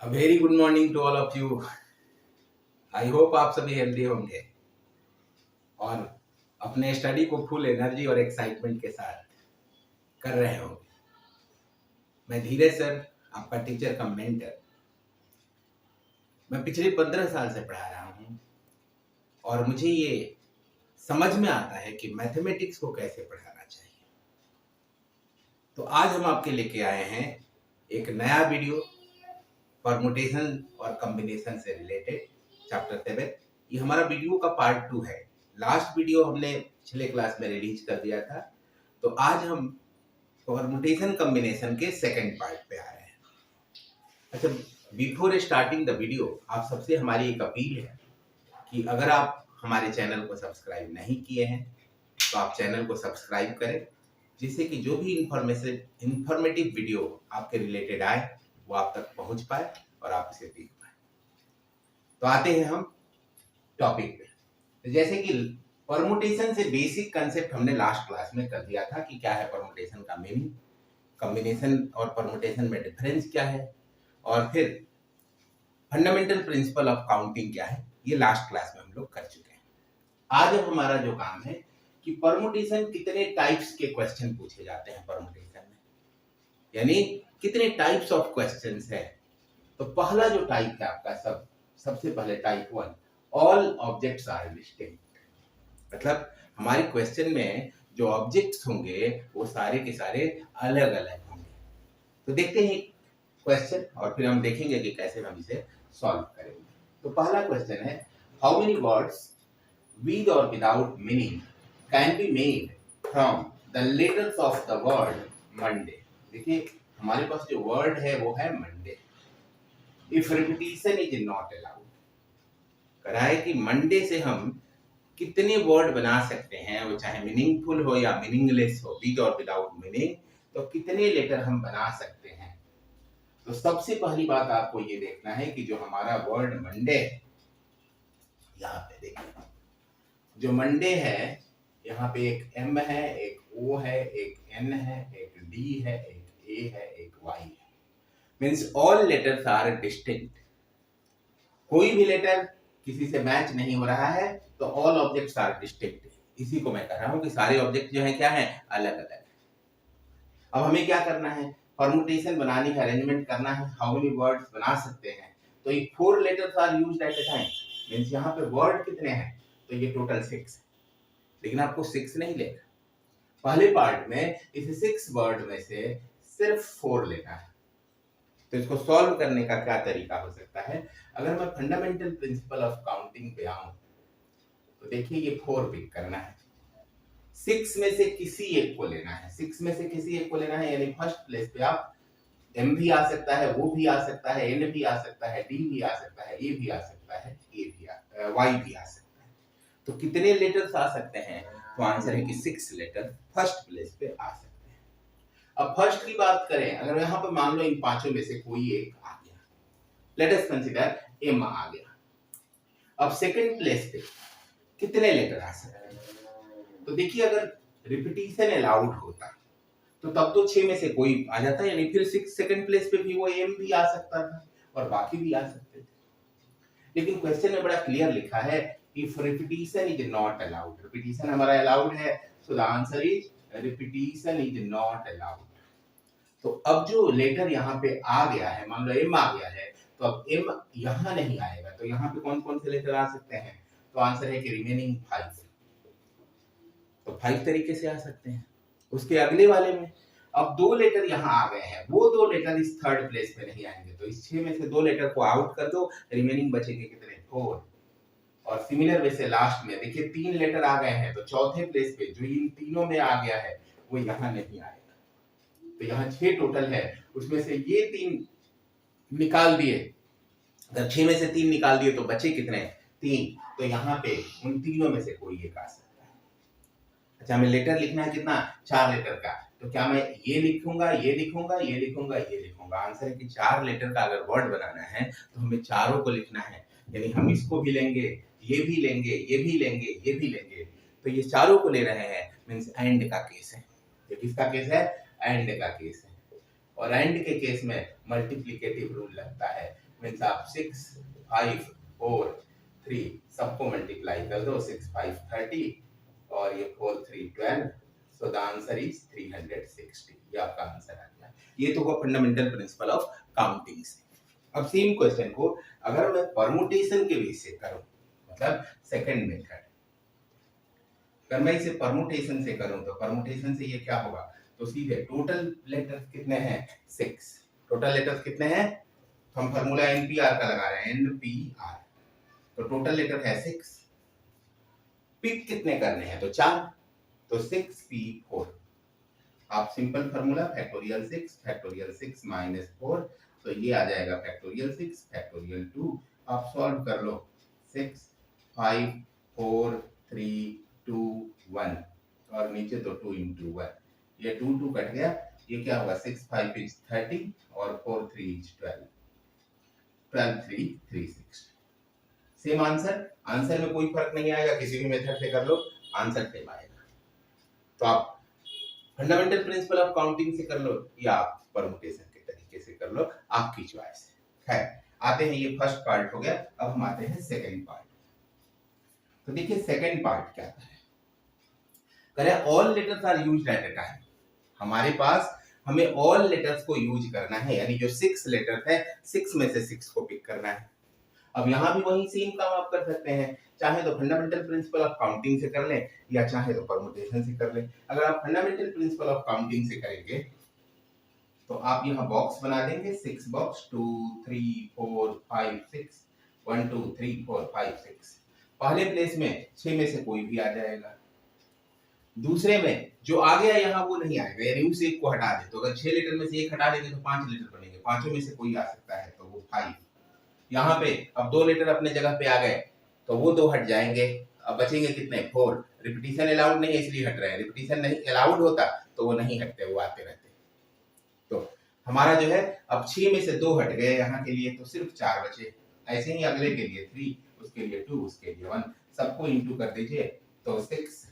Very good morning to all of you. I hope आप सभी healthy होंगे और अपने स्टडी को फुल एनर्जी और एक्साइटमेंट के साथ कर रहे होंगे। मैं धीरज सर, आपका टीचर का मेंटर। मैं पिछले 15 साल से पढ़ा रहा हूँ और मुझे ये समझ में आता है कि मैथमेटिक्स को कैसे पढ़ाना चाहिए। तो आज हम आपके लेके आए हैं एक नया वीडियो, परमुटेशन और कॉम्बिनेशन से रिलेटेड चैप्टर 7। ये हमारा वीडियो का पार्ट 2 है। लास्ट वीडियो हमने पिछले क्लास में रिलीज कर दिया था, तो आज हम परमुटेशन कॉम्बिनेशन के सेकंड पार्ट पे आ रहे हैं। अच्छा, बिफोर स्टार्टिंग द वीडियो आप सबसे हमारी एक अपील है कि अगर आप हमारे चैनल को सब्सक्राइब नहीं किए हैं तो आप चैनल को सब्सक्राइब करें, जिससे कि जो भी इंफॉर्मेटिव वीडियो आपके रिलेटेड आए वो आप तक पहुंच पाए और आप इसे देख पाए। तो आते हैं हम टॉपिक पे। जैसे कि परमुटेशन से बेसिक कंसेप्ट हमने लास्ट क्लास में कर दिया था कि क्या है परमुटेशन का मीनिंग, कॉम्बिनेशन और परमुटेशन में डिफरेंस क्या है, और फिर फंडामेंटल प्रिंसिपल ऑफ काउंटिंग क्या है। ये लास्ट क्लास में हम लोग कर चुके हैं। आज अब हमारा जो काम है कि परमुटेशन कितने टाइप्स के क्वेश्चन पूछे जाते हैं परमुटेशन में, यानी कितने टाइप्स ऑफ क्वेश्चंस है। तो पहला जो टाइप है आपका सबसे पहले type 1, all objects are distinct. मतलब हमारे क्वेश्चन में जो ऑब्जेक्ट्स होंगे वो सारे के सारे अलग अलग होंगे। तो देखते हैं क्वेश्चन और फिर हम देखेंगे कि कैसे हम इसे सॉल्व करेंगे। तो पहला क्वेश्चन है, हाउ मेनी वर्ड्स विद और without meaning can be made from the letters of the word Monday. देखिए हमारे पास जो वर्ड है वो है Monday. If repetition is not allowed, करा है कि मंडे से हम कितने वर्ड बना सकते हैं, वो चाहे मीनिंगफुल हो या मीनिंगलेस हो, विद और विदाउट मीनिंग, तो कितने लेटर हम बना सकते हैं। तो सबसे पहली बात आपको ये देखना है कि जो हमारा वर्ड मंडे है, यहाँ पे देखिए जो मंडे है, यहाँ पे एक एम है, एक ओ है, एक एन है, एक डी है, एक ए है, एक वाई है। Means all letters are distinct. कोई भी लेटर किसी से मैच नहीं हो रहा है, तो ऑल ऑब्जेक्ट्स आर डिस्टिंक्ट। इसी को मैं कह रहा हूं कि सारे ऑब्जेक्ट जो है क्या है, अलग अलग है। अब हमें क्या करना है, परमुटेशन बनाने का अरेंजमेंट करना है। हाउ मेनी वर्ड्स बना सकते हैं, तो ये 4 letters are used at a time. Means यहाँ पे वर्ड कितने हैं, तो ये टोटल 6 है, लेकिन आपको 6 नहीं लेना। पहले पार्ट में इस 6 वर्ड में से सिर्फ 4 लेना है। तो इसको सॉल्व करने का क्या तरीका हो सकता है, अगर मैं फंडामेंटल प्रिंसिपल ऑफ काउंटिंग पे आऊं तो देखिए ये 4 पिक करना है, 6 में से किसी एक को लेना है। 6 में से किसी एक को लेना है, यानी फर्स्ट प्लेस पे आप एम भी आ सकता है, वो भी आ सकता है, एन भी आ सकता है, डी भी आ सकता है, ए भी आ सकता है, वाई भी आ सकता है। तो कितने लेटर्स आ सकते हैं, तो आंसर है कि 6 लेटर फर्स्ट प्लेस पे आ सकते हैं। अब फर्स्ट की बात करें, अगर यहाँ पे मान लो इन पांचों में से कोई एक आ गया, लेट अस कंसीडर एम आ गया। अब सेकंड प्लेस पे कितने लेटर आ सकते हैं, तो देखिए अगर रिपीटिशन अलाउड होता तो तब तो 6 में से कोई आ जाता, यानी फिर 6 सेकंड प्लेस पे भी वो एम भी आ सकता था और बाकी भी आ सकते थे। लेकिन क्वेश्चन में बड़ा क्लियर लिखा है, if repetition is not allowed. Repetition हमारा अलाउड है, so the answer is repetition is not allowed. तो अब जो लेटर यहाँ पे आ गया है, मान लो एम आ गया है, तो अब एम यहाँ नहीं आएगा, तो यहाँ पे कौन कौन से लेटर आ सकते हैं, तो आंसर है कि रिमेनिंग 5। तो 5 तरीके से आ सकते हैं। उसके अगले वाले में अब 2 लेटर यहाँ आ गए हैं, वो 2 लेटर इस थर्ड प्लेस पे नहीं आएंगे, तो इस 6 में से 2 लेटर को आउट कर दो, रिमेनिंग बचेंगे कितने, 4। और सिमिलर वे से लास्ट में देखिए 3 लेटर आ गए हैं, तो चौथे प्लेस पे जो इन तीनों में आ गया है वो यहाँ नहीं आएगा। तो यहाँ 6 टोटल है, उसमें से ये 3 निकाल दिए, अगर 6 में से 3 निकाल दिए तो बचे कितने, 3। तो यहाँ पे उन तीनों में से कोई एक आ सकता है। अच्छा, हमें लेटर लिखना है कितना, 4 लेटर का, तो क्या मैं ये लिखूंगा, ये लिखूंगा, ये लिखूंगा, ये लिखूंगा। आंसर है कि 4 लेटर का अगर वर्ड बनाना है तो हमें चारों को लिखना है, यानी हम इसको भी लेंगे, ये भी लेंगे, ये भी लेंगे, ये भी लेंगे। तो ये चारों को ले रहे हैं, मींस एंड का केस है। ये किसका केस है, एंड का केस है। और एंड के केस में मल्टीप्लिकेटिव रूल लगता है, मीन्स आप 6, 5, 4, 3 सबको मल्टीप्लाई कर दो, 6, 5, 30 और ये 4, 3, 12, सो द आंसर इज 360। ये आपका आंसर आ गया। ये तो हुआ फंडामेंटल प्रिंसिपल ऑफ काउंटिंग से। अब सेम क्वेश्चन को अगर मैं परमुटेशन के बेस से करूं, मतलब सेकंड मेथड, अगर मैं इसे परमुटेशन से करूं तो परमुटेशन से ये क्या होगा, तो सीधे टोटल लेटर्स कितने हैं 6, टोटल लेटर्स कितने हैं, तो हम फार्मूला एनपीआर का लगा रहे हैं, एनपीआर, तो टोटल लेटर है 6, पिक कितने करने हैं तो 4, तो 6p4, आप सिंपल फार्मूला फैक्टोरियल 6 माइनस 4, तो ये आ जाएगा फैक्टोरियल 6 फैक्टोरियल 2, आप सॉल्व कर लो, 6, 5, 4, 3, 2, 1 और नीचे तो 2 into 1, ये 2 2 कट गया, ये क्या होगा 6 5 is 30 और 4 3 is 12, 12 3 360। सेम आंसर, आंसर में कोई फर्क नहीं आएगा, किसी भी मेथड से कर लो आंसर सेम आएगा। तो आप फंडामेंटल प्रिंसिपल ऑफ काउंटिंग से कर लो या आप परमुटेशन के तरीके से कर लो, आपकी चॉइस है। आते हैं, ये फर्स्ट पार्ट हो गया, अब हम आते हैं सेकंड पार्ट। तो देखिए सेकंड पार्ट क्या है, करें all letters are used at a time, हमारे पास हमें ऑल लेटर्स को यूज करना है, यानी जो 6 लेटर्स है 6 में से 6 को पिक करना है। अब यहाँ भी वही सेम काम आप कर सकते हैं, चाहे तो फंडामेंटल प्रिंसिपल ऑफ काउंटिंग से कर लें या चाहे तो परमुटेशन से कर लें। अगर आप फंडामेंटल प्रिंसिपल ऑफ काउंटिंग से करेंगे तो आप यहाँ बॉक्स बना देंगे, 6 बॉक्स, 2 3 4 5 6, 1 2 3 4 5 6, पहले प्लेस में 6 में से कोई भी आ जाएगा, दूसरे में जो आ गया यहाँ वो नहीं आएगा, यानी उस एक को हटा दे, तो अगर 6 लेटर में से एक हटा देंगे तो 5 लेटर बनेंगे, पांचों में से कोई आ सकता है तो वो 5। यहाँ पे अब 2 लेटर अपने जगह पे आ गए तो वो 2 हट जाएंगे, अब बचेंगे कितने 4, रिपीटिशन अलाउड नहीं है इसलिए हट रहे हैं, रिपीटिशन नहीं अलाउड होता तो वो नहीं हटते, वो आते रहते। तो हमारा जो है अब 6 में से 2 हट गए यहाँ के लिए, तो सिर्फ 4 बचे, ऐसे ही अगले के लिए 3, उसके लिए 2, उसके लिए 1, सबको इंटू कर दीजिए, तो 6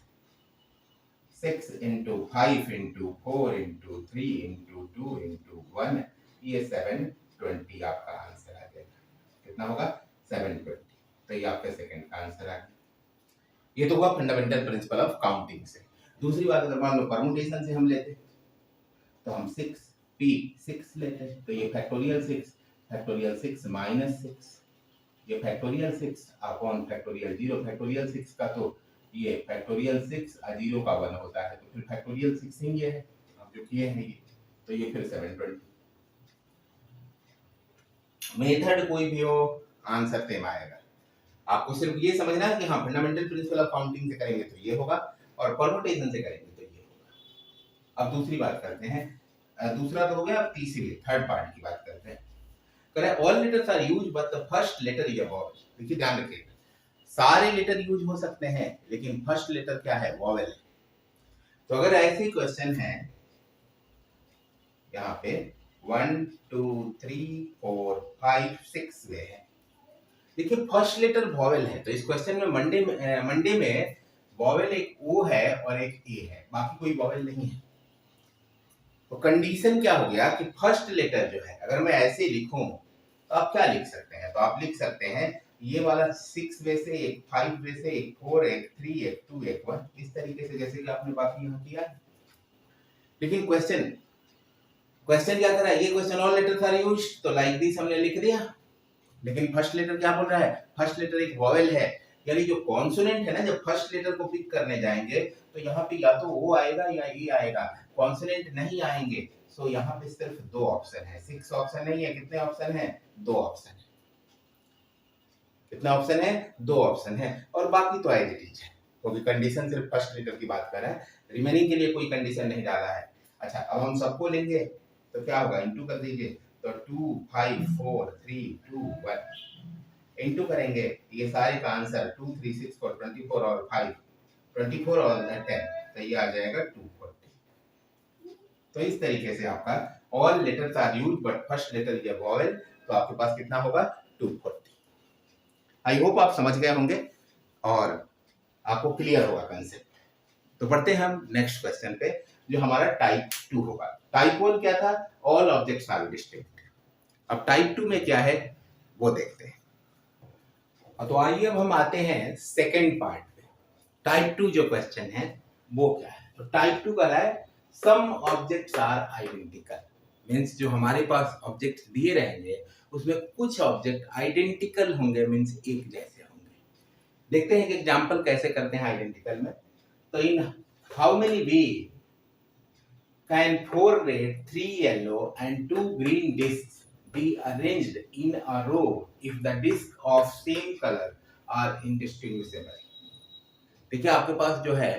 into 5 into 4 into 3 into 2 into 1, ये 720 आपका आंसर आ जाएगा। कितना होगा 720, तो ये आपका सेकंड का आंसर आ गया। ये तो हुआ फंडामेंटल प्रिंसिपल ऑफ काउंटिंग से। दूसरी बात, अगर मान लो परमुटेशन से हम लेते तो हम 6 लेते, तो ये फैक्टोरियल 6 माइनस 6, ये फैक्टोरियल 6 अपॉन फैक्टोरियल 0, फैक्टोरियल 6 का तो ये फैक्टोरियल 6 0 का 1 होता है, तो फिर फैक्टोरियल 6 ही ये है, अब जो किए हैं ये, तो ये फिर 720। मेथड कोई भी हो आंसर सेम आएगा, आपको सिर्फ ये समझना है कि हाँ फंडामेंटल प्रिंसिपल ऑफ काउंटिंग से करेंगे तो ये होगा और परमुटेशन से करेंगे तो ये होगा। अब दूसरी बात करते हैं, दूसरा तो हो गया, अब तीसरी थर्ड पार्ट की बात करते हैं। करें all letters are used but the first letter is a vowel. देखिए ध्यान रखिए, सारे लेटर यूज हो सकते हैं लेकिन फर्स्ट लेटर क्या है, वॉवेल है। तो अगर ऐसे क्वेश्चन है यहाँ पे 1 2 3 4 5 6 वे है, देखिए फर्स्ट लेटर वॉवेल है, तो इस क्वेश्चन में मंडे में वॉवेल एक ओ है और एक ए है, बाकी कोई वॉवेल नहीं है। तो कंडीशन क्या हो गया कि फर्स्ट लेटर जो है, अगर मैं ऐसे लिखूं तो आप क्या लिख सकते हैं, तो आप लिख सकते हैं ये वाला 6 में से एक 5 में से एक 4 एक 3 एक 2 एक 1, इस तरीके से जैसे कि आपने बाकी यहाँ किया। लेकिन क्वेश्चन क्या कर रहा है, ये question all letters are used, तो लाइक दिस हमने लिख दिया, लेकिन फर्स्ट लेटर क्या बोल रहा है, फर्स्ट लेटर एक वॉवेल है, यानी जो कॉन्सोनेंट है ना, जब फर्स्ट लेटर को पिक करने जाएंगे तो यहाँ पे या तो ओ आएगा या ए आएगा, कॉन्सोनेंट नहीं आएंगे। सो यहाँ पे सिर्फ 2 ऑप्शन है, 6 ऑप्शन नहीं है, कितने ऑप्शन है, 2 ऑप्शन है। कितना ऑप्शन है, 2 ऑप्शन है, और बाकी तो एज इट इज है, क्योंकि कंडीशन सिर्फ फर्स्ट लेटर की बात कर रहा है, रिमेनिंग के लिए कोई कंडीशन नहीं डाला है। अच्छा, अब हम सबको लेंगे तो क्या होगा, इंटू कर दीजिए, तो 2 5 4 3 2 1 इंटू करेंगे, ये सारे का आंसर 2 3 6 4 24 और 5 24 और 10, तो ये आ जाएगा 240। तो इस तरीके से आपका all letters are used but first letter is a vowel, तो आपके पास कितना होगा 240। आई होप आप समझ गए होंगे और आपको क्लियर होगा कंसेप्ट। तो बढ़ते हैं हम नेक्स्ट क्वेश्चन पे, जो हमारा टाइप 2 होगा। टाइप 1 क्या था, ऑल ऑब्जेक्ट्स आर डिस्टिंक्ट। अब टाइप 2 में क्या है, वो देखते हैं। तो आइए अब हम आते हैं सेकंड पार्ट पे। टाइप 2 जो क्वेश्चन है वो क्या है? तो टाइप 2 का है some objects are identical, means जो हमारे पास ऑब्जेक्ट्स दिए रहेंगे उसमें कुछ ऑब्जेक्ट आइडेंटिकल होंगे, मीन्स एक जैसे होंगे। देखते हैं कि एग्जांपल कैसे करते हैं आइडेंटिकल में। तो in how many way can 4 red 3 yellow and 2 green discs be arranged in a row if the discs of same color are indistinguishable। देखिए आपके पास जो है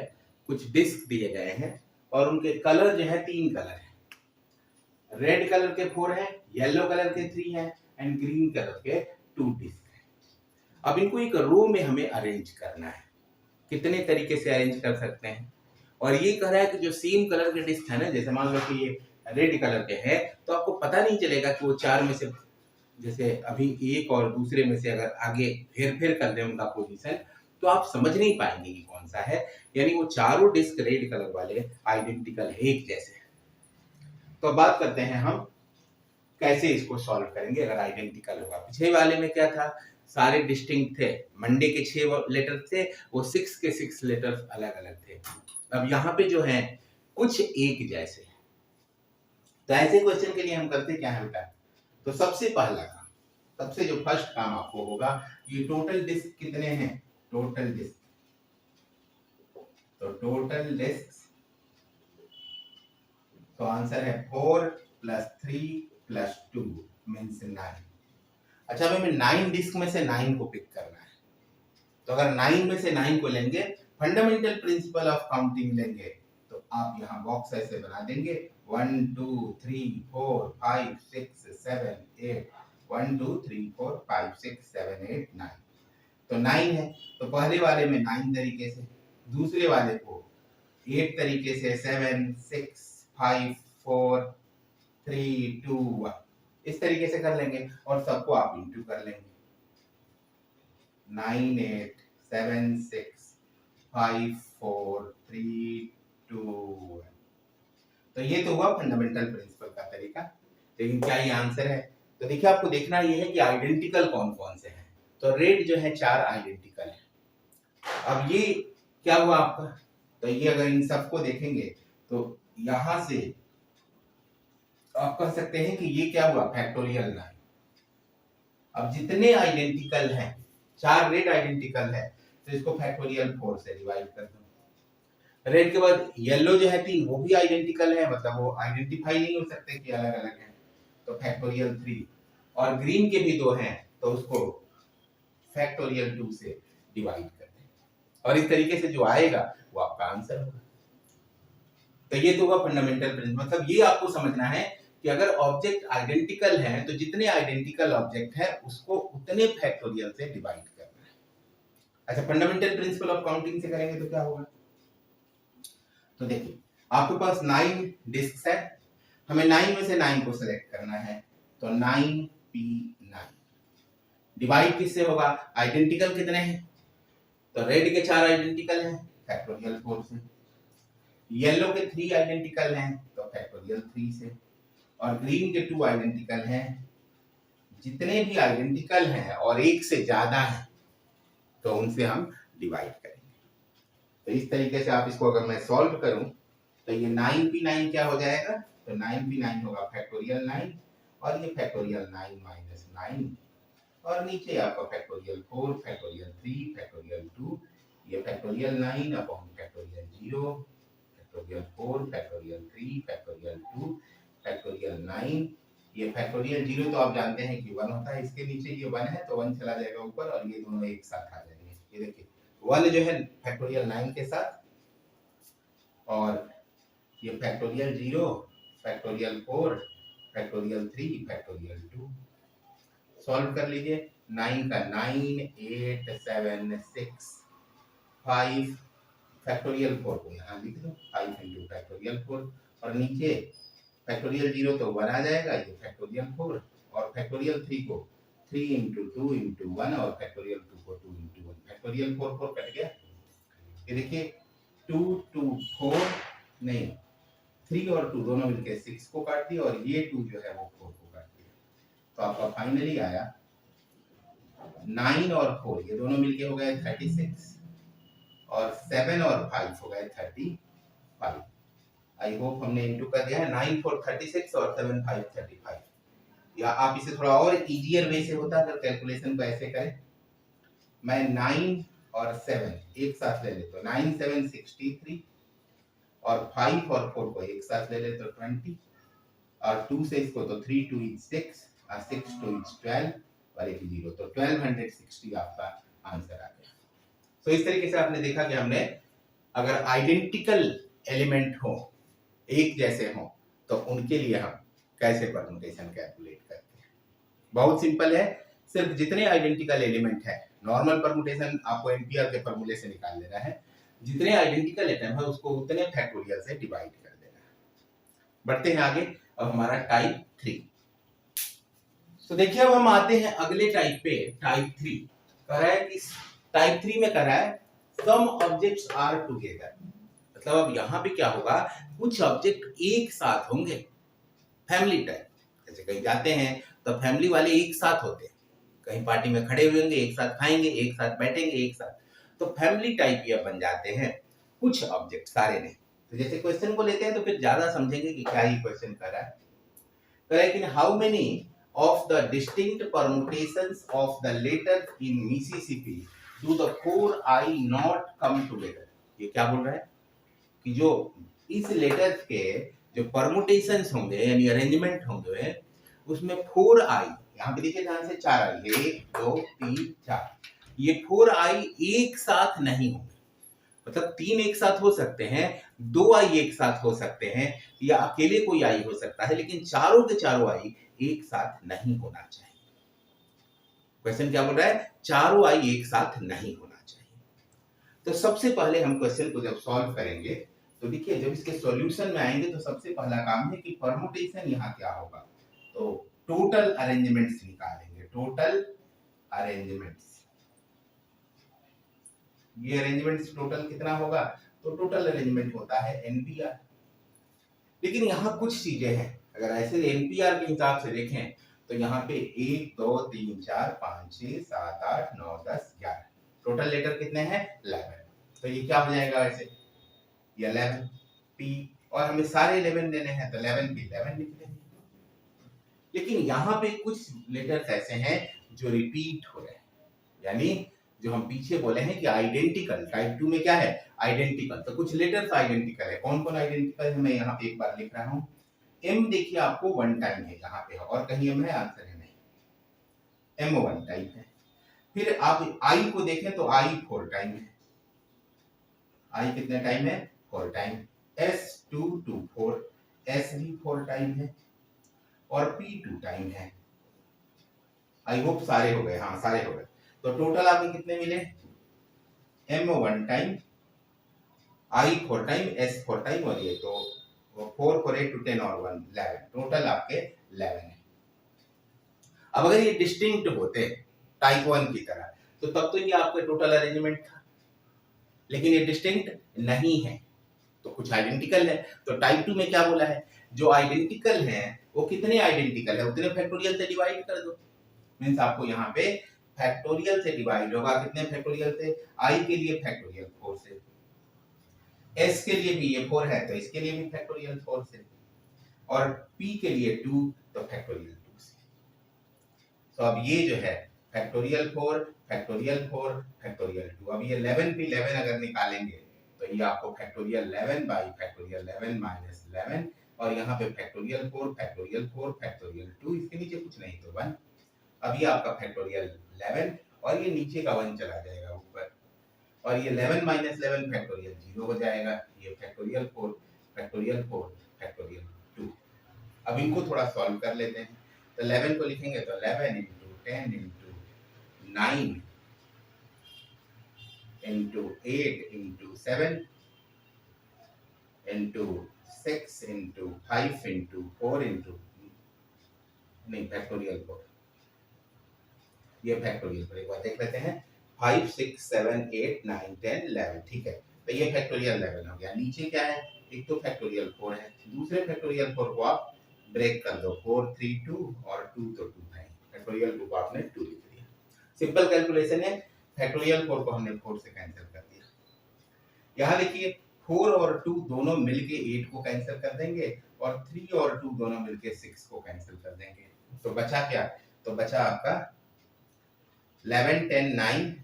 कुछ डिस्क दिए गए हैं और उनके कलर जो है 3 कलर है। रेड कलर के 4 हैं, येलो कलर के 3 हैं एंड ग्रीन कलर के 2 डिस्क हैं। अब इनको एक रो में हमें अरेंज करना है। कितने तरीके से अरेंज कर सकते हैं? और ये कह रहा है कि जो सेम कलर के डिस्क है ना, जैसे मान लो कि ये रेड कलर के हैं, तो आपको पता नहीं चलेगा कि वो 4 में से, जैसे अभी एक और दूसरे में से अगर आगे फेर फेर कर दें उनका पोजीशन, तो आप समझ नहीं पाएंगे कि कौन सा है। यानी वो चारों डिस्क रेड कलर वाले आइडेंटिकल है, एक जैसे। तो बात करते हैं हम कैसे इसको सॉल्व करेंगे अगर आइडेंटिकल होगा। पिछले वाले में क्या था, सारे डिस्टिंक्ट थे, मंडे के 6 लेटर थे, वो 6 के 6 लेटर्स अलग अलग थे। अब यहाँ पे जो है कुछ एक जैसे। तो ऐसे क्वेश्चन के लिए हम करते क्या है बेटा, तो सबसे पहला काम, सबसे जो फर्स्ट काम आपको होगा, ये टोटल डिस्क कितने हैं, टोटल डिस्क, तो टोटल डिस्क, तो आंसर है 4 + 3 + 2 मीन्स 9। अच्छा हमें 9 डिस्क में से 9 को पिक करना है। तो अगर 9 में से 9 को लेंगे, फंडामेंटल प्रिंसिपल ऑफ काउंटिंग लेंगे, तो आप यहाँ बॉक्स ऐसे बना देंगे 1 2 3 4 5 6 7 8, 1 2 3 4 5 6 7 8 9। तो 9 है, तो पहले वाले में 9 तरीके से, दूसरे वाले को 8 तरीके से, 7 6 5 4 3 2 1, इस तरीके से कर लेंगे और सबको आप इंटू कर लेंगे। 9 8 7 6 5 4 3 2 1। तो ये तो हुआ फंडामेंटल प्रिंसिपल का तरीका। लेकिन क्या ये आंसर है? तो देखिए आपको देखना ये है कि आइडेंटिकल कौन कौन से हैं। तो रेड जो है 4 आइडेंटिकल है। अब ये क्या हुआ आपका, तो ये अगर इन सबको देखेंगे तो यहां से आप कह सकते हैं कि ये क्या हुआ, फैक्टोरियल 9। अब जितने आइडेंटिकल हैं, 4 रेड आइडेंटिकल है, तो इसको फैक्टोरियल 4 से डिवाइड कर दो। रेड के बाद येलो जो है 3, वो भी आइडेंटिकल है, मतलब वो आइडेंटिफाई नहीं हो सकते कि अलग अलग हैं, तो फैक्टोरियल 3। और ग्रीन के भी 2 हैं, तो उसको फैक्टोरियल 2 से डिवाइड कर दें। और इस तरीके से जो आएगा वो आपका आंसर होगा। तो ये तो होगा फंडामेंटल प्रिंसिपल। मतलब ये आपको समझना है कि अगर ऑब्जेक्ट आइडेंटिकल है तो जितने आइडेंटिकल ऑब्जेक्ट है उसको उतने फैक्टोरियल से डिवाइड करना है। अच्छा फंडामेंटल प्रिंसिपल ऑफ काउंटिंग से करेंगे तो क्या होगा, तो देखिए आपके पास 9 डिस्क है, हमें 9 में से 9 को सिलेक्ट करना है, तो 9p9 डिवाइड किससे होगा, आइडेंटिकल कितने हैं, तो रेड के 4 आइडेंटिकल हैं, फैक्टोरियल 4 से। येलो के 3 आइडेंटिकल हैं, तो फैक्टोरियल 3 से। और ग्रीन के 2 आइडेंटिकल हैं। जितने भी आइडेंटिकल हैं और एक से ज्यादा हैं तो उनसे हम डिवाइड करेंगे। तो इस तरीके से आप इसको अगर मैं सॉल्व करूं तो ये 9p9 क्या हो जाएगा, तो 9p9 होगा फैक्टोरियल 9, और ये फैक्टोरियल 9 माइनस 9, और नीचे आपका फैक्टोरियल 4 फैक्टोरियल 3 फैक्टोरियल 2, ये factorial 9 upon factorial 0 factorial 4 factorial 3 factorial 2 factorial 9, ये फैक्टोरियल 0 तो आप जानते हैं कि 1 होता है, इसके नीचे ये 1 है तो 1 चला जाएगा ऊपर और ये दोनों एक साथ आ जाएंगे। ये देखिए 1 जो है फैक्टोरियल 9 के साथ, और ये factorial 0 factorial 4 factorial 3 factorial 2। Solve कर लीजिए, 9 का 9 8 7 6 5 फैक्टोरियल 4 को यहाँ लिख दो, 5 इंटू फैक्टोरियल 4, और नीचे फैक्टोरियल 0 तो 1 आ जाएगा, ये फैक्टोरियल 4, और फैक्टोरियल 3 को 3 इंटू 2 इंटू 1, और फैक्टोरियल 2 को 2 इंटू 1, फैक्टोरियल 4 4 कट गया। ये देखिए 2 2 4 नहीं, 3 और 2 दोनों मिलकर 6 को काट दिया, और ये 2 जो है वो 4 को काट दिया। तो आपका फाइनली आया 9 और 4 ये दोनों मिलके हो गए 36 और 7 और 5 हो गए 35। आई होप हमने इनटू कर दिया है। 9 4 36 और 7 5 35। या आप इसे थोड़ा और इजियर वे से होता अगर कैलकुलेशन को ऐसे करें, मैं 9 और 7 एक साथ ले ले तो 9 7 63 और 5 और 4 को एक साथ ले ले तो 20 और 2 से इसको तो 3 2 is 6 और 6 2 is 12 और एक 0 तो 1260 आपका आंसर आ गया। तो इस तरीके से आपने देखा कि हमने अगर आइडेंटिकल एलिमेंट हो, एक जैसे हो, तो उनके लिए हम कैसे परम्यूटेशन कैलकुलेट करते हैं। बहुत सिंपल है, सिर्फ जितने आइडेंटिकल एलिमेंट है, नॉर्मल परम्यूटेशन आपको एम्पियर के फॉर्मूले से निकाल लेना है, जितने आइडेंटिकल एटम है उसको उतने फैक्टोरियल से डिवाइड कर देना है। बढ़ते हैं आगे, अब हमारा टाइप 3। तो देखिए अब हम आते हैं अगले टाइप पे, टाइप 3 कह रहा है कि टाइप 3 में कह रहा है सम ऑब्जेक्ट्स आर टुगेदर। मतलब अब यहाँ पे क्या होगा, कुछ ऑब्जेक्ट एक साथ होंगे, फैमिली टाइप। जैसे कहीं जाते हैं तो फैमिली वाले एक साथ होते हैं, कहीं पार्टी में खड़े हुए होंगे, एक साथ खाएंगे, एक साथ बैठेंगे, एक साथ, तो फैमिली टाइप ये बन जाते हैं कुछ ऑब्जेक्ट सारे ने। तो जैसे क्वेश्चन को लेते हैं तो फिर ज्यादा समझेंगे कि क्या ये क्वेश्चन कर रहा है। कह रहा है कि how many of the distinct permutations of the letters in Mississippi do the 4I not come together। ये क्या बोल रहा है कि जो इस लेटर्स के जो परमुटेशंस होंगे यानी अरेंजमेंट होंगे उसमें 4I, यहाँ पे देखिए ध्यान से 4I, 1 2 3 4, ये 4I एक साथ नहीं होंगे। मतलब 3 एक साथ हो सकते हैं, 2 आई एक साथ हो सकते हैं, या अकेले कोई आई हो सकता है, लेकिन चारों के चारों आई एक साथ नहीं होना चाहिए। क्वेश्चन क्या बोल रहा है, चारों आई एक साथ नहीं होना चाहिए। तो सबसे पहले हम क्वेश्चन को जब सॉल्व करेंगे तो देखिए जब इसके सॉल्यूशन में आएंगे तो सबसे पहला काम है कि परमुटेशन यहाँ क्या होगा, तो टोटल अरेंजमेंट्स निकालेंगे। टोटल अरेंजमेंट्स, ये अरेंजमेंट्स टोटल कितना होगा, तो टोटल अरेंजमेंट होता है एनपीआर। लेकिन यहाँ कुछ चीजें हैं, अगर ऐसे एनपीआर के हिसाब से देखें तो यहाँ पे 1 2 3 4 5 6 7 8 9 10 11 टोटल लेटर कितने हैं 11। तो ये क्या हो जाएगा वैसे, ये 11 पी, और हमें सारे 11 लेने हैं तो 11 पी 11 लिख देंगे। लेकिन यहाँ पे कुछ लेटर्स ऐसे हैं जो रिपीट हो रहे हैं, यानी जो हम पीछे बोले हैं कि आइडेंटिकल, टाइप 2 में क्या है आइडेंटिकल, तो कुछ लेटर्स आइडेंटिकल है। कौन कौन आइडेंटिकल है, मैं यहाँ पे एक बार लिख रहा हूँ। एम देखिए आपको 1 टाइम है, यहाँ पे है, और कहीं एम है, आंसर है नहीं, एम 1 टाइम है। फिर आप आई को देखें तो आई 4 टाइम है, आई कितने टाइम है 4 टाइम। एस 2 2 4, एस भी 4 टाइम है, और पी 2 टाइम है। आई होप सारे हो गए, हाँ सारे हो गए। तो टोटल आपके कितने मिले, एम 1 टाइम, आई 4 टाइम, एस 4 टाइम, और ये तो 4 4 8 10 और 1 11, टोटल आपके 11 है। अब अगर ये डिस्टिंक्ट होते टाइप 1 की तरह तो तब तो ये आपका टोटल अरेंजमेंट था, लेकिन ये डिस्टिंक्ट नहीं है तो कुछ आइडेंटिकल है। तो टाइप 2 में क्या बोला है, जो आइडेंटिकल है वो कितने आइडेंटिकल है उतने फैक्टोरियल से डिवाइड कर दो। मींस आपको यहाँ पे फैक्टोरियल से डिवाइड होगा, कितने फैक्टोरियल से, आई के लिए फैक्टोरियल 4 से, एस के लिए भी ये 4 है तो इसके लिए भी फैक्टोरियल 4 से, और पी के लिए 2 तो फैक्टोरियल 2 से। तो अब ये जो है फैक्टोरियल 4 फैक्टोरियल 4 फैक्टोरियल 2, अब ये 11 पे 11 अगर निकालेंगे तो ये आपको फैक्टोरियल 11 बाई फैक्टोरियल 11 माइनस 11, और यहाँ पे फैक्टोरियल 4 फैक्टोरियल 4 फैक्टोरियल 2, इसके नीचे कुछ नहीं तो 1। अब ये आपका फैक्टोरियल 11 और ये नीचे का 1 चला जाएगा ऊपर, और ये 11 माइनस 11 फैक्टोरियल 0 हो जाएगा। ये फैक्टोरियल 4 फैक्टोरियल 4 फैक्टोरियल 2। अब इनको थोड़ा सॉल्व कर लेते हैं। तो 11 को लिखेंगे तो 11 into 10 into 9 into 8 into 7 into 6 into 5 into 4 into नहीं फैक्टोरियल 4, ये फैक्टोरियल 4 एक बार देख लेते हैं, 5 6 7 8 9 10 11, ठीक है। तो ये फैक्टोरियल 11 हो गया। नीचे क्या है, एक तो फैक्टोरियल 4 है, दूसरे फैक्टोरियल 4 को आप ब्रेक कर दो, 4 3 2 और 2 तो 2 है, फैक्टोरियल 2 को आपने 2 लिख दिया। सिंपल कैलकुलेशन है, फैक्टोरियल 4 को हमने 4 से कैंसिल कर दिया। यहाँ देखिए 4 और 2 दोनों मिलके 8 को कैंसिल कर देंगे और 3 और 2 दोनों मिलके 6 को कैंसिल कर देंगे। तो बचा क्या? तो बचा आपका 11 10 9,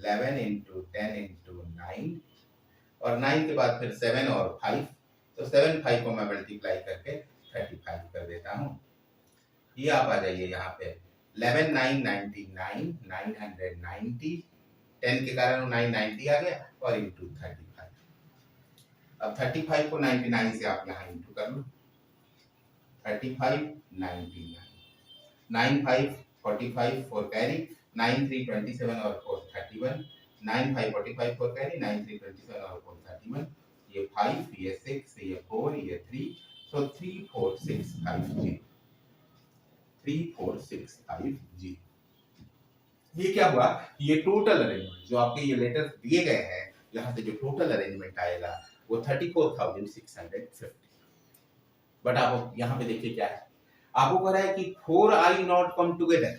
11 into 10 into 9 और 9 के बाद फिर 7 और 5, तो 7 5 को मैं मल्टीप्लाई करके 35 कर देता हूँ। ये आप आ जाइए यहाँ पे 11 9 99 990, 10 के कारण 990 आ गया और इंटू 35। अब 35 को 99 से आप यहाँ इंटू कर लो, 35 99 9 5 45 4 कैरी, 9 3 27 और 4 31, 9 5 45 4 कैरी, 9 3 27 और 4 31, ये 5 ये 6 ये 4 ये 3, so 3 4 6 5 0, 3 4 6 5 0। ये क्या हुआ? ये टोटल अरेंजमेंट जो आपके ये लेटर दिए गए हैं, यहाँ से जो टोटल अरेंजमेंट आएगा वो 34,650। बट आप यहाँ पे देखिए क्या है, आपको कह रहा है कि 4 आई नॉट कम टुगेदर,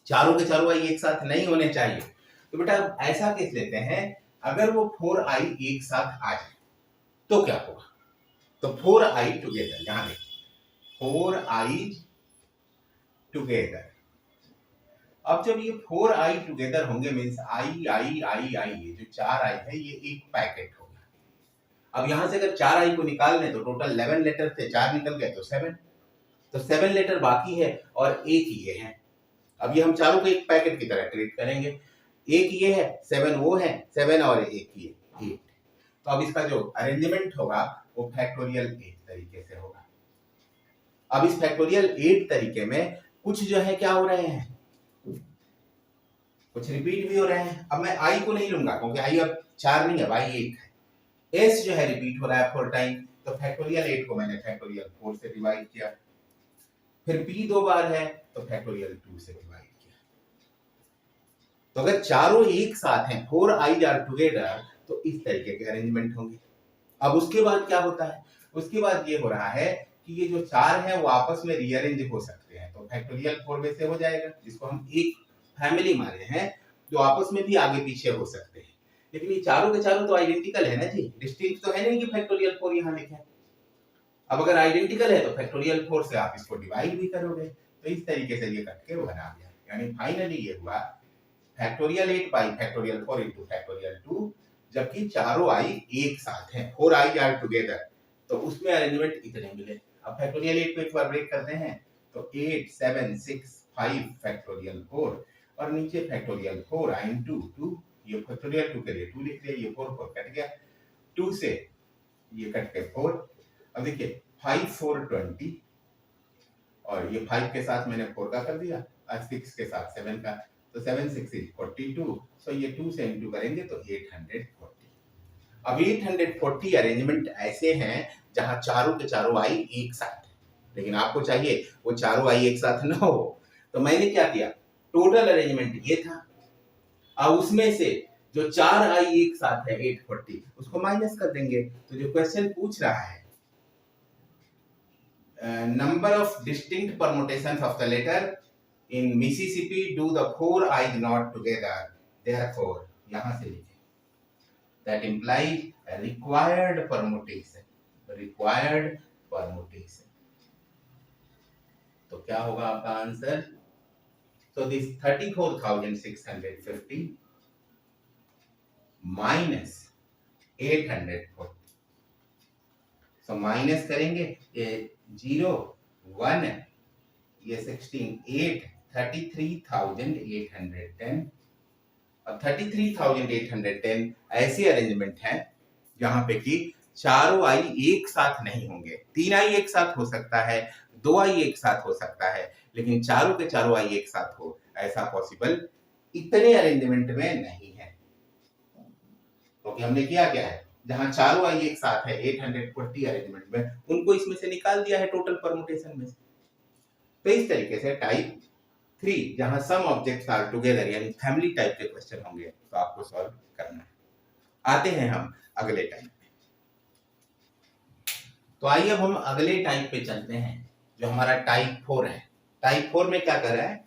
चारों के चारों आई एक साथ नहीं होने चाहिए। तो बेटा ऐसा केस लेते हैं, अगर वो 4 आई एक साथ आ जाए तो क्या होगा? तो 4 आई टुगेदर, यहां देखिए 4 आई टुगेदर। अब जब ये 4 आई टुगेदर होंगे मींस आई आई आई आई, ये जो 4 आई है ये एक पैकेट होगा। अब यहां से अगर 4 आई को निकाल लें तो टोटल 11 लेटर थे, 4 निकल गए तो 7, तो 7 लेटर बाकी है और एक ये है। अब ये हम चारों को एक पैकेट की तरह ट्रीट करेंगे, एक ये है 7 वो है 7 और एक ये 8। तो अब इसका जो अरेंजमेंट होगा वो फैक्टोरियल 8 तरीके से होगा। अब इस फैक्टोरियल 8 तरीके में कुछ जो है क्या हो रहे हैं, कुछ रिपीट भी हो रहे हैं। अब मैं आई को नहीं लूंगा क्योंकि आई अब 4 नहीं है, आई 1 है। एस जो है रिपीट हो रहा है 4 टाइम, तो फैक्टोरियल 8 को मैंने फैक्टोरियल 4 से डिवाइड किया। फिर पी 2 बार है तो फैक्टोरियल 2 से डिवाइड किया। तो अगर चारों एक साथ हैं 4 आईज आर टुगेदर तो इस तरीके के अरेंजमेंट होंगे। अब उसके बाद क्या होता है? उसके बाद ये हो रहा है कि ये जो 4 हैं वो आपस में रीअरेंज हो सकते हैं, तो फैक्टोरियल 4 में से हो जाएगा, जिसको हम एक फैमिली माने हैं, जो आपस में भी आगे पीछे हो सकते हैं। लेकिन ये चारों के चारों तो आइडेंटिकल है ना जी, डिस्टिंक्ट तो है नहीं कि फैक्टोरियल 4 यहाँ लिखे। अब अगर आइडेंटिकल है तो फैक्टोरियल 4 से आप इसको डिवाइड भी करोगे, तो इस तरीके से ये कट के 1 आ गया। यानी फाइनली ये हुआ factorial 8 by factorial 4 into factorial 2, जबकि चारों आई एक साथ हैं, 4 आई आर टुगेदर, तो उसमें अरेंजमेंट इतने मिले। अब फैक्टोरियल 8 को एक बार ब्रेक करते हैं तो 8 7 6 5 फैक्टोरियल 4 और नीचे फैक्टोरियल 4 आई इनटू 2, ये फैक्टोरियल 2 के लिए 2 लिख दिया, ये 4 4 कट गया, 2 से ये कट के 4। अब देखिए 5 4 20 और ये 5 के साथ मैंने 4 का कर दिया और 6 के साथ 7 का, तो 7 6 is 42, सो ये 2 से इंटू करेंगे तो 840। अब 840 अरेंजमेंट ऐसे हैं जहां चारों के चारों आई एक साथ है, लेकिन आपको चाहिए वो चारों आई एक साथ ना हो, तो मैंने क्या किया, टोटल अरेंजमेंट ये था, अब उसमें से जो 4 आई एक साथ है 840 उसको माइनस कर देंगे। तो जो क्वेश्चन पूछ रहा है number of distinct permutations of the letter in Mississippi do the 4 eyes not together, therefore यहाँ से लिखें that implies a required permutation, तो क्या होगा आपका answer? So this 34,650 minus 840, so minus करेंगे ये 0 1 ये 16 8 33,810। अब 33,810 ऐसे अरेंजमेंट है जहां पे कि चारों आई एक साथ नहीं होंगे, 3 आई एक साथ हो सकता है, 2 आई एक साथ हो सकता है, लेकिन चारों के चारों आई एक साथ हो ऐसा पॉसिबल इतने अरेंजमेंट में नहीं है। क्योंकि हमने किया क्या है, जहां चारों आई एक साथ है 840 अरेंजमेंट में, उनको इसमें से निकाल दिया है टोटल परमुटेशन में से। तो इस तरीके से टाइप 3 जहां सम ऑब्जेक्ट्स आर टुगेदर यानी फैमिली टाइप के क्वेश्चन होंगे तो आपको सॉल्व करना है। आते हैं हम अगले टाइप पे। तो आइए अब हम अगले टाइप पे चलते हैं जो हमारा टाइप 4 है। टाइप 4 में क्या कर रहा है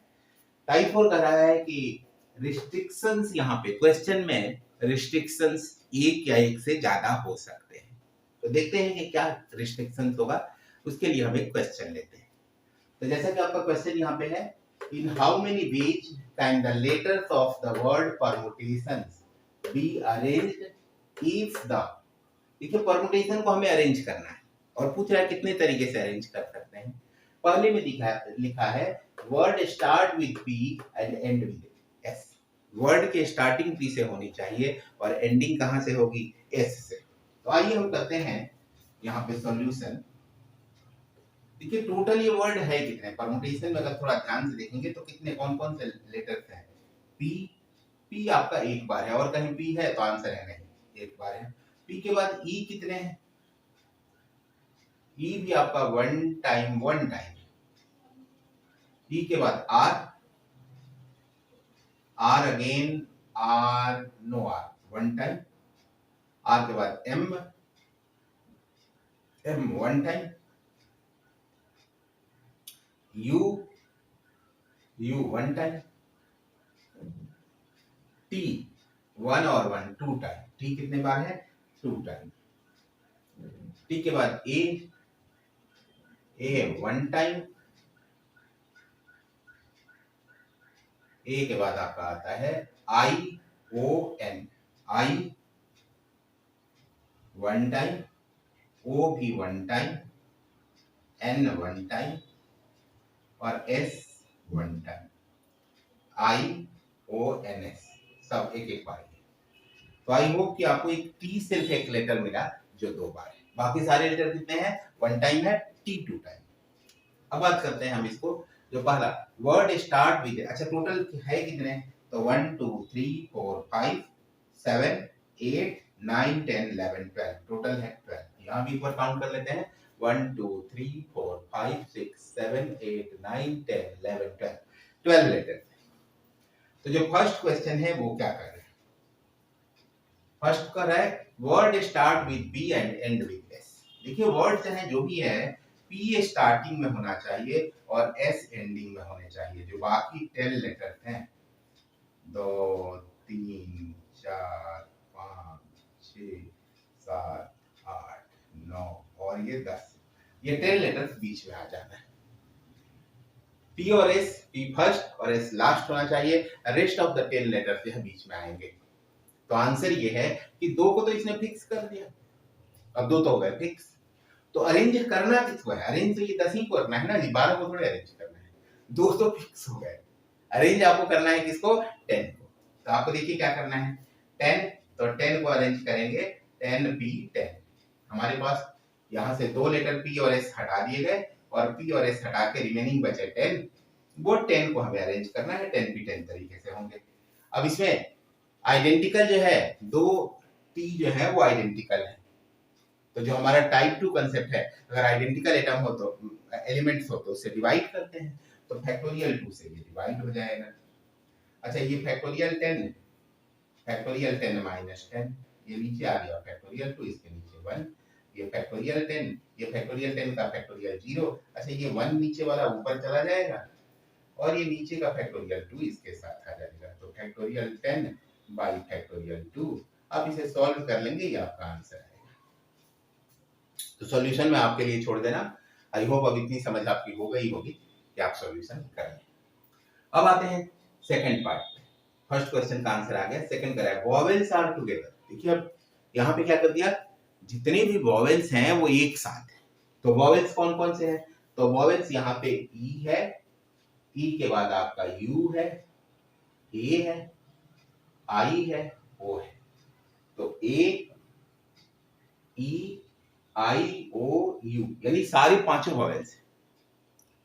टाइप 4 कह रहा है कि रिस्ट्रिक्शंस, यहाँ पे क्वेश्चन में रिस्ट्रिक्शंस एक या एक से ज्यादा हो सकते हैं। तो देखते हैं कि क्या रिस्ट्रिक्शंस होगा, उसके लिए हम एक क्वेश्चन लेते हैं। तो जैसा कि आपका क्वेश्चन यहाँ पे है, इन how many ways can the letters of the word permutations be arranged if the, देखिए परमुटेशन को हमें अरेंज करना है और पूछ रहा है कितने तरीके से अरेंज कर सकते हैं। पहले में लिखा है word start with P and end with S. Word के स्टार्टिंग पी से होनी चाहिए और एंडिंग कहां से होगी? एस से। तो आइए हम करते हैं यहाँ पे सॉल्यूशन। देखिए टोटल ये वर्ड है कितने, परमुटेशन में अगर थोड़ा ध्यान से देखेंगे तो कितने, कौन कौन से लेटर्स हैं? पी, पी आपका एक बार है और कहीं पी है तो आंसर है नहीं, एक बार है। पी के बाद ई कितने हैं? ई भी आपका वन टाइम। ई के बाद R, R again, R no R, one time. R के बाद M, M one time. U, U one time. T, one और वन, टू टाइम। टी कितने बार है? To time. टी के बाद ए वन टाइम। ए के बाद आपका आता है I O N, I one time, O भी one time, N one time और S one time. I O N S सब एक एक बार। तो आई होप कि आपको एक टी सिर्फ एक लेटर मिला जो दो बार है, बाकी सारे लेटर कितने हैं? वन टाइम है, टी टू टाइम। अब बात करते हैं हम इसको, जो पहला वर्ड स्टार्ट विद, अच्छा टोटल है कितने? तो 1 2 3 4 5 7 8 9 10 11 12, टोटल है 12। यहाँ भी एक बार काउंट कर लेते हैं, 1 2 3 4 5 6 7 8 9 10 11 12, 12 लेटर। तो जो फर्स्ट क्वेश्चन है वो क्या कर रहे हैं? फर्स्ट कर रहा है word start with B and end with S. देखिए वर्ड चाहे जो भी है, पी स्टार्टिंग में होना चाहिए और एस एंडिंग में होने चाहिए। जो बाकी 10 लेटर्स हैं, 2 3 4 5 6 7 8 9 और ये 10, ये 10 लेटर्स बीच में आ जाना है। पी और एस, पी फर्स्ट और एस लास्ट होना चाहिए, रेस्ट ऑफ द 10 लेटर्स यह बीच में आएंगे। तो आंसर ये है कि दो को तो इसने फिक्स कर दिया, अब दो तो हो गए फिक्स। तो अरेंज करना किसको है? अरेंज तो ये 10 ही को करना है ना जी, 12 को थोड़े अरेंज करना है। दो तो फिक्स हो गए, अरेंज आपको करना है किसको? 10 को। तो आपको देखिए क्या करना है, 10, तो 10 को अरेंज करेंगे 10 पी 10। हमारे पास यहाँ से दो लेटर पी और एस हटा दिए गए और पी और एस हटा के रिमेनिंग बचे 10, वो 10 को हमें अरेंज करना है, 10 पी 10 तरीके से होंगे। अब इसमें आइडेंटिकल जो है, दो टी जो है वो आइडेंटिकल है। तो जो हमारा टाइप 2 कंसेप्ट है, अगर आइडेंटिकल एटम हो तो एलिमेंट्स हो तो उससे डिवाइड करते हैं, तो फैक्टोरियल 2 से ये डिवाइड हो जाएगा। अच्छा ये फैक्टोरियल 10, फैक्टोरियल 10 माइनस 10, ये नीचे आ गया फैक्टोरियल 2, इसके नीचे 1, ये फैक्टोरियल 10, ये फैक्टोरियल 10 का फैक्टोरियल 0। अच्छा ये 1 नीचे वाला ऊपर चला जाएगा और ये नीचे का फैक्टोरियल 2 इसके साथ आ जाएगा। तो फैक्टोरियल 10 बाई फैक्टोरियल 2। अब इसे सॉल्व कर लेंगे, ये आपका आंसर आएगा। तो सॉल्यूशन में आपके लिए छोड़ देना। आई होप अब इतनी समझ आपकी हो गई होगी कि आप सॉल्यूशन कर लें। अब आते हैं सेकंड पार्ट पे। फर्स्ट क्वेश्चन का आंसर आ गया, सेकंड करा है वॉवेल्स आर टुगेदर। देखिए अब यहाँ पे क्या कर दिया, जितने भी वॉवेल्स हैं वो एक साथ हैं। तो वॉवेल्स कौन कौन से हैं? तो वॉवेल्स यहाँ पे ई है, ई के बाद आपका यू है, ए है, आई है, ओ है। तो ए ई आई ओ यू यानी सारी पांचों वॉवेल्स हैं।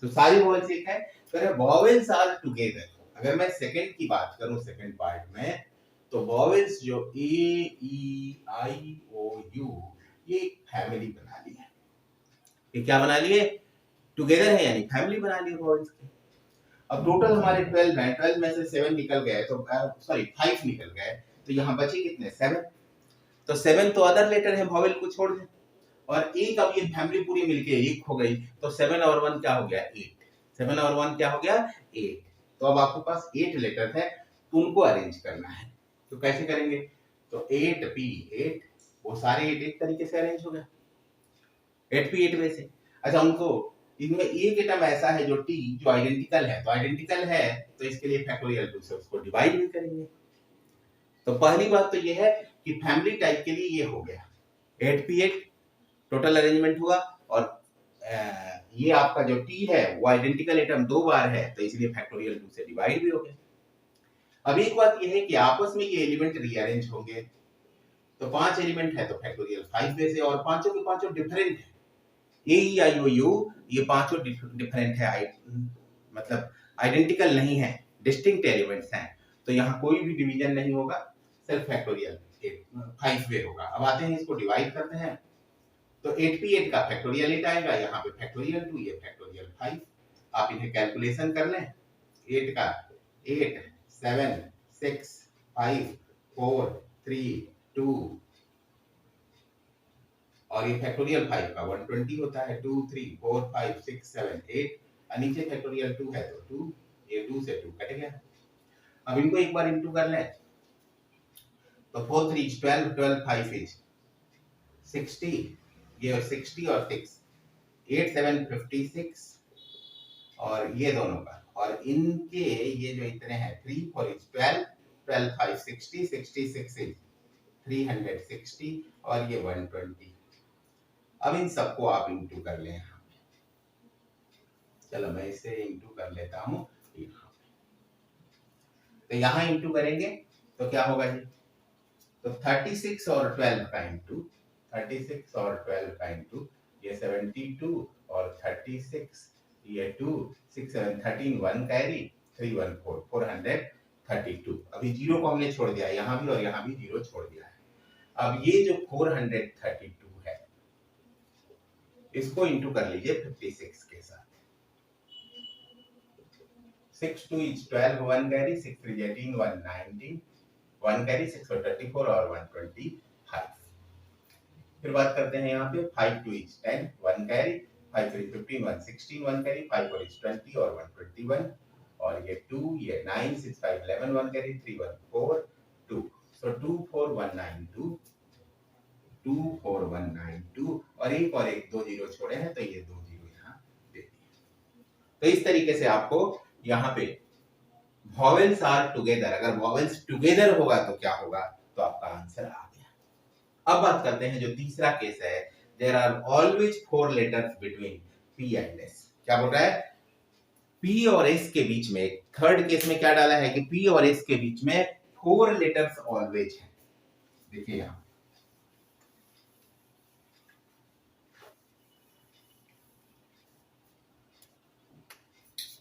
तो सारी वॉवेल्स एक है, तो वॉवेल्स आर टुगेदर। अगर मैं सेकंड की बात करूं, सेकंड पार्ट में, तो वॉवेल्स जो ए ई आई ओ यू, ये एक फैमिली बना ली है। ये क्या बना लिए? टुगेदर है, यानी फैमिली बना ली वॉवेल्स की। अब टोटल हमारे 12 हैं, 12 में से 7 निकल गए, तो सॉरी 5 निकल गए, तो यहाँ बचे कितने? 7। तो 7 तो अदर लेटर है, वॉवेल को छोड़ दें, और एक अब ये फैमिली पूरी मिलके एक हो गई, तो 7 और 1 क्या हो गया? 8। 7 और 1 क्या हो गया? 8। तो अब आपके पास 8 लेटर है, तो उनको अरेंज करना है। तो कैसे करेंगे? तो 8P8 वो सारे 8 एक तरीके से अरेंज हो गए 8P8 में से। अच्छा, उनको इनमें एक एटम ऐसा है जो T जो आइडेंटिकल है, तो आइडेंटिकल है तो इसके लिए फैक्टोरियल 2 से उसको डिवाइड भी करेंगे। तो पहली बात तो ये है कि फैमिली टाइप के लिए ये हो गया 8P8 टोटल अरेंजमेंट हुआ, और ये आपका जो T है वो आइडेंटिकल एटम 2 बार है, तो इसलिए फैक्टोरियल 2 से डिवाइड भी हो गया। अब एक बात ये है कि आपस में ये एलिमेंट रीअरेंज होंगे, तो 5 एलिमेंट है तो फैक्टोरियल 5 में से, और पांचों के पांचों डिफरेंट है, AEIOU ये पांचों डिफरेंट है, मतलब आइडेंटिकल नहीं है, डिस्टिंक्ट एलिमेंट्स हैं, तो यहाँ कोई भी डिवीजन नहीं होगा, सिर्फ फैक्टोरियल 5 वे होगा। अब आते हैं इसको डिवाइड करते हैं, तो 8P8 का फैक्टोरियल 8 आएगा, यहाँ पे फैक्टोरियल 2, ये फैक्टोरियल 5। आप इन्हें कैलकुलेशन कर लें, 8 का 8 7 6 5 4 3 2, और ये फैक्टोरियल 5 का 120 होता है, 2 3 4 5 6 7 8, और नीचे फैक्टोरियल 2 है तो 2, ये 2 से 2 कट गया। अब इनको एक बार इंटू कर लें, तो 4 3 12 12 5 इज 60, ये 60 और 6 8 7 56, और ये दोनों का, और इनके ये जो इतने हैं 3 4 इज 12 12 5 60 66 इज 360, और ये 120। अब इन सबको आप इंटू कर लें यहाँ पे, चलो मैं इसे इंटू कर लेता हूँ यहाँ पे। तो यहाँ इंटू करेंगे तो क्या होगा जी? तो 36 और 12 का इंटू, 36 और 12 का इंटू, ये 72 और 36, ये 2 6 7 13 1 कैरी 3 1 4 432। अभी जीरो को हमने छोड़ दिया, यहाँ भी और यहाँ भी जीरो छोड़ दिया है। अब ये जो 432 है इसको इंटू कर लीजिए 56 के साथ, 6 2 is 12 1 कैरी 6 3 18 1 19 1 कैरी 6 4 34 और 125। फिर बात करते हैं यहाँ पे 5 2 is 10 1 कैरी 5 3 15 1 16 1 कैरी 5 4 is 20 और 121, और ये 2 ये 9 6 5 11 1 कैरी 3 1 4 2, so 2 4 1 9 2 2 4 1 9 2, और एक दो जीरो छोड़े हैं तो ये दो जीरो यहाँ दे दिए। तो इस तरीके से आपको यहाँ पे वॉवेल्स आर टुगेदर, अगर वॉवेल्स टुगेदर होगा तो क्या होगा, तो आपका आंसर आ गया। अब बात करते हैं जो तीसरा केस है, there are always 4 letters between P and S। क्या बोल रहा है? P और S के बीच में, थर्ड केस में क्या डाला है कि P और S के बीच में 4 लेटर्स ऑलवेज है। देखिए यहाँ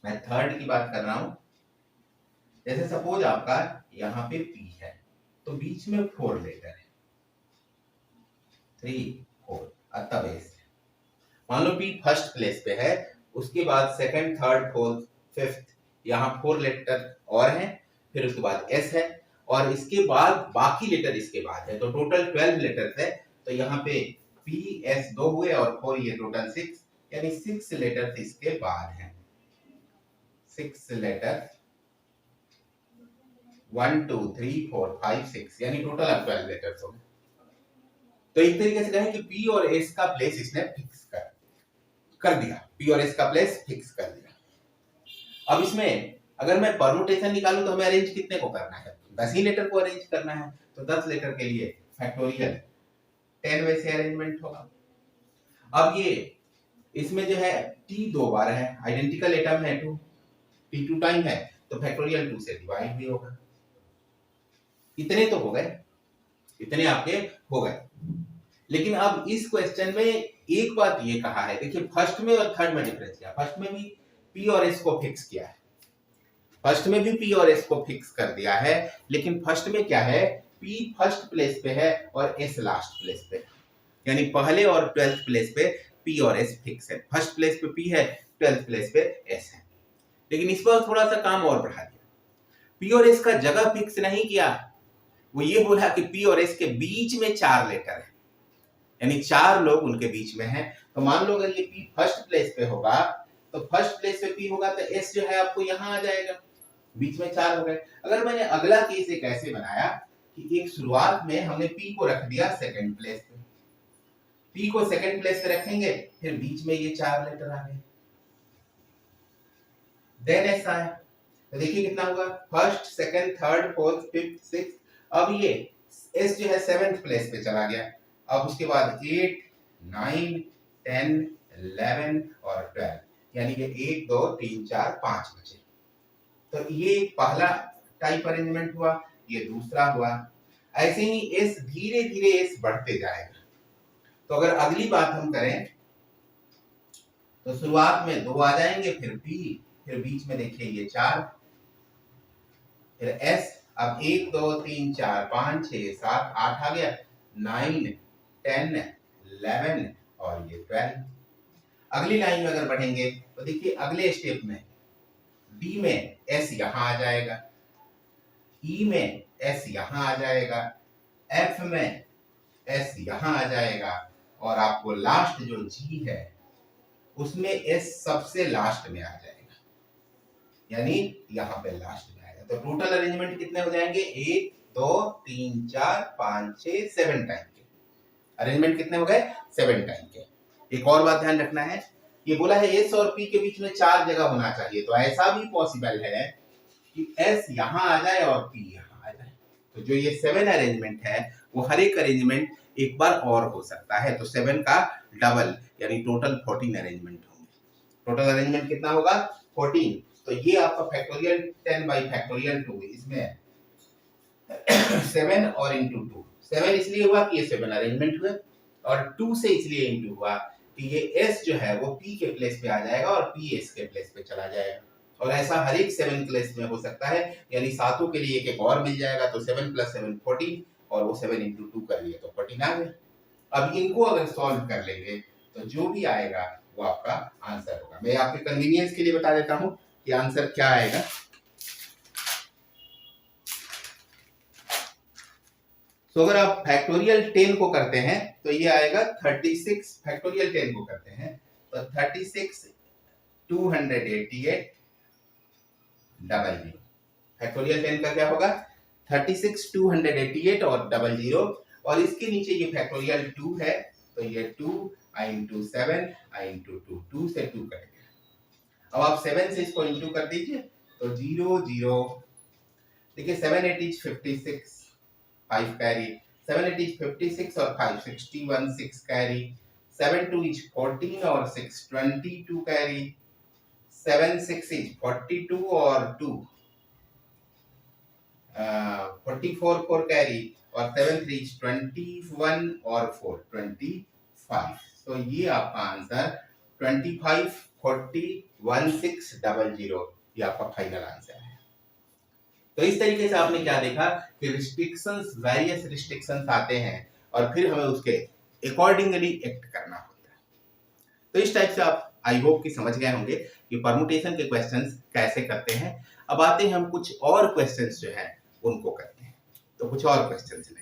मैं थर्ड की बात कर रहा हूं। जैसे सपोज आपका यहाँ पे P है तो बीच में 4 लेटर है, 3 4, तब S है। मान लो P फर्स्ट प्लेस पे है, उसके बाद सेकंड थर्ड फोर्थ फिफ्थ यहाँ 4 लेटर और हैं, फिर उसके बाद S है, और इसके बाद बाकी लेटर इसके बाद है, तो टोटल 12 लेटर्स है। तो यहाँ पे P S 2 हुए और 4, ये टोटल 6, यानी 6 लेटर्स इसके बाद हैं, 6 लेटर 1 2 3 4 5 6, यानी टोटल अब 12 लेटर्स हो गए। तो एक तरीके से कहें कि P और S का प्लेस इसने फिक्स कर दिया, P और S का प्लेस फिक्स कर दिया। अब इसमें अगर मैं परमुटेशन निकालूं तो हमें अरेंज कितने को करना है? 10 ही लेटर को अरेंज करना है, तो 10 लेटर के लिए फैक्टोरियल 10 में से अरेंजमेंट होगा। अब ये इसमें जो है T 2 बार है, आइडेंटिकल एटम है 2, T 2 टाइम है, तो फैक्टोरियल 2 से डिवाइड भी होगा। इतने तो हो गए, इतने आपके हो गए। लेकिन अब इस क्वेश्चन में एक बात ये कहा है, देखिए फर्स्ट में और थर्ड में डिफरेंस क्या, फर्स्ट में भी P और S को फिक्स किया है, फर्स्ट में भी P और S को फिक्स कर दिया है, लेकिन फर्स्ट में क्या है, P फर्स्ट प्लेस पे है और S लास्ट प्लेस पे, यानी पहले और 12th प्लेस पे P और S फिक्स है। फर्स्ट प्लेस पे P है, 12th प्लेस पे S है। लेकिन इस पर थोड़ा सा काम और बढ़ा दिया, P और S का जगह फिक्स नहीं किया, वो ये बोला कि P और S के बीच में 4 लेटर है, यानी 4 लोग उनके बीच में हैं। तो मान लो अगर ये P फर्स्ट प्लेस पे होगा तो फर्स्ट प्लेस पे P होगा तो S जो है आपको यहाँ आ जाएगा, बीच में 4 हो गए। अगर मैंने अगला केस एक ऐसे बनाया कि एक शुरुआत में हमने p को रख दिया सेकंड प्लेस पे, p को सेकंड प्लेस पे रखेंगे, फिर बीच में ये 4 लेटर आ गए, देन s आया, तो देखिए कितना हुआ, first, second, third, fourth, fifth, six. अब ये s जो है 7th प्लेस पे चला गया। अब उसके बाद 8, 9, 10, 11 और 12, यानी कि 1, 2, 3, 4, 5 बचे। तो ये पहला टाइप अरेंजमेंट हुआ, ये दूसरा हुआ। ऐसे ही एस धीरे धीरे एस बढ़ते जाएगा। तो अगर अगली बात हम करें तो शुरुआत में 2 आ जाएंगे, फिर पी, फिर बीच में देखिए ये 4, फिर एस। अब 1, 2, 3, 4, 5, 6, 7, 8 आ गया, 9, 10, 11 और ये 12। अगली लाइन में अगर बढ़ेंगे तो देखिए अगले स्टेप में डी में एस यहां आ जाएगा, ई में एस यहां आ जाएगा, एफ में एस यहां आ जाएगा, और आपको लास्ट जो जी है उसमें एस सबसे लास्ट में आ जाएगा, यानी यहां पे लास्ट में आएगा। तो टोटल अरेंजमेंट कितने हो जाएंगे, 1, 2, 3, 4, 5, 6, 7 टाइम के अरेंजमेंट कितने हो गए, 7 टाइम के। एक और बात ध्यान रखना है, ये बोला है एस और पी के बीच में 4 जगह होना चाहिए, तो ऐसा भी पॉसिबल है कि एस यहां आ जाए और पी यहां आ जाए। तो जो ये 7 अरेंजमेंट है वो हर एक अरेंजमेंट एक बार और हो सकता है, तो 7 का डबल यानी टोटल 14 अरेंजमेंट होंगे। टोटल अरेंजमेंट कितना होगा, 14। तो ये आपका फैक्टोरियल 10 बाई फैक्टोरियल 2, इसमें 7 और इंटू 2, 7 इसलिए हुआ कि ये 7 अरेंजमेंट हुए, और 2 से इसलिए इंटू हुआ कि ये s जो है वो p के प्लेस पे आ जाएगा और p s के प्लेस पे चला जाएगा। और ऐसा हर एक 7 प्लेस में हो सकता है, यानी सातों के लिए एक और मिल जाएगा, तो 7 + 7 14, और वो 7 × 2 कर लिए तो 14 आ गए। अब इनको अगर सॉल्व कर लेंगे तो जो भी आएगा वो आपका आंसर होगा। मैं आपके कन्वीनियंस के लिए बता देता हूं कि आंसर क्या आएगा। तो अगर आप फैक्टोरियल 10 को करते हैं तो ये आएगा 36, फैक्टोरियल 10 को करते हैं तो 36 288 00। फैक्टोरियल 10 का क्या होगा, 36 288 और 00, और इसके नीचे ये फैक्टोरियल 2 है तो ये 2 i × 7 i × 2, 2 से 2 कट गया। अब आप 7 से इसको इंटू कर दीजिए तो 0 0, देखिए 7 8 is 56, 5 कैरी, 7 8 is 56 और 5 61, 6 कैरी, 7 2 is 14 और 6 22 कैरी, 7 6 is 42 और 2 44 4 कैरी, और 7 3 is 21 और 4 25। तो ये आपका आंसर 25 40 1600, ये आपका फाइनल आंसर है। तो इस तरीके से आपने क्या देखा कि रिस्ट्रिक्शंस, वेरियस रिस्ट्रिक्शंस आते हैं और फिर हमें उसके अकॉर्डिंगली एक्ट करना होता है। तो इस टाइप से आप आई होप कि समझ गए होंगे कि परमुटेशन के क्वेश्चंस कैसे करते हैं। अब आते हैं हम कुछ और क्वेश्चंस जो हैं उनको करते हैं। तो कुछ और क्वेश्चंस लें।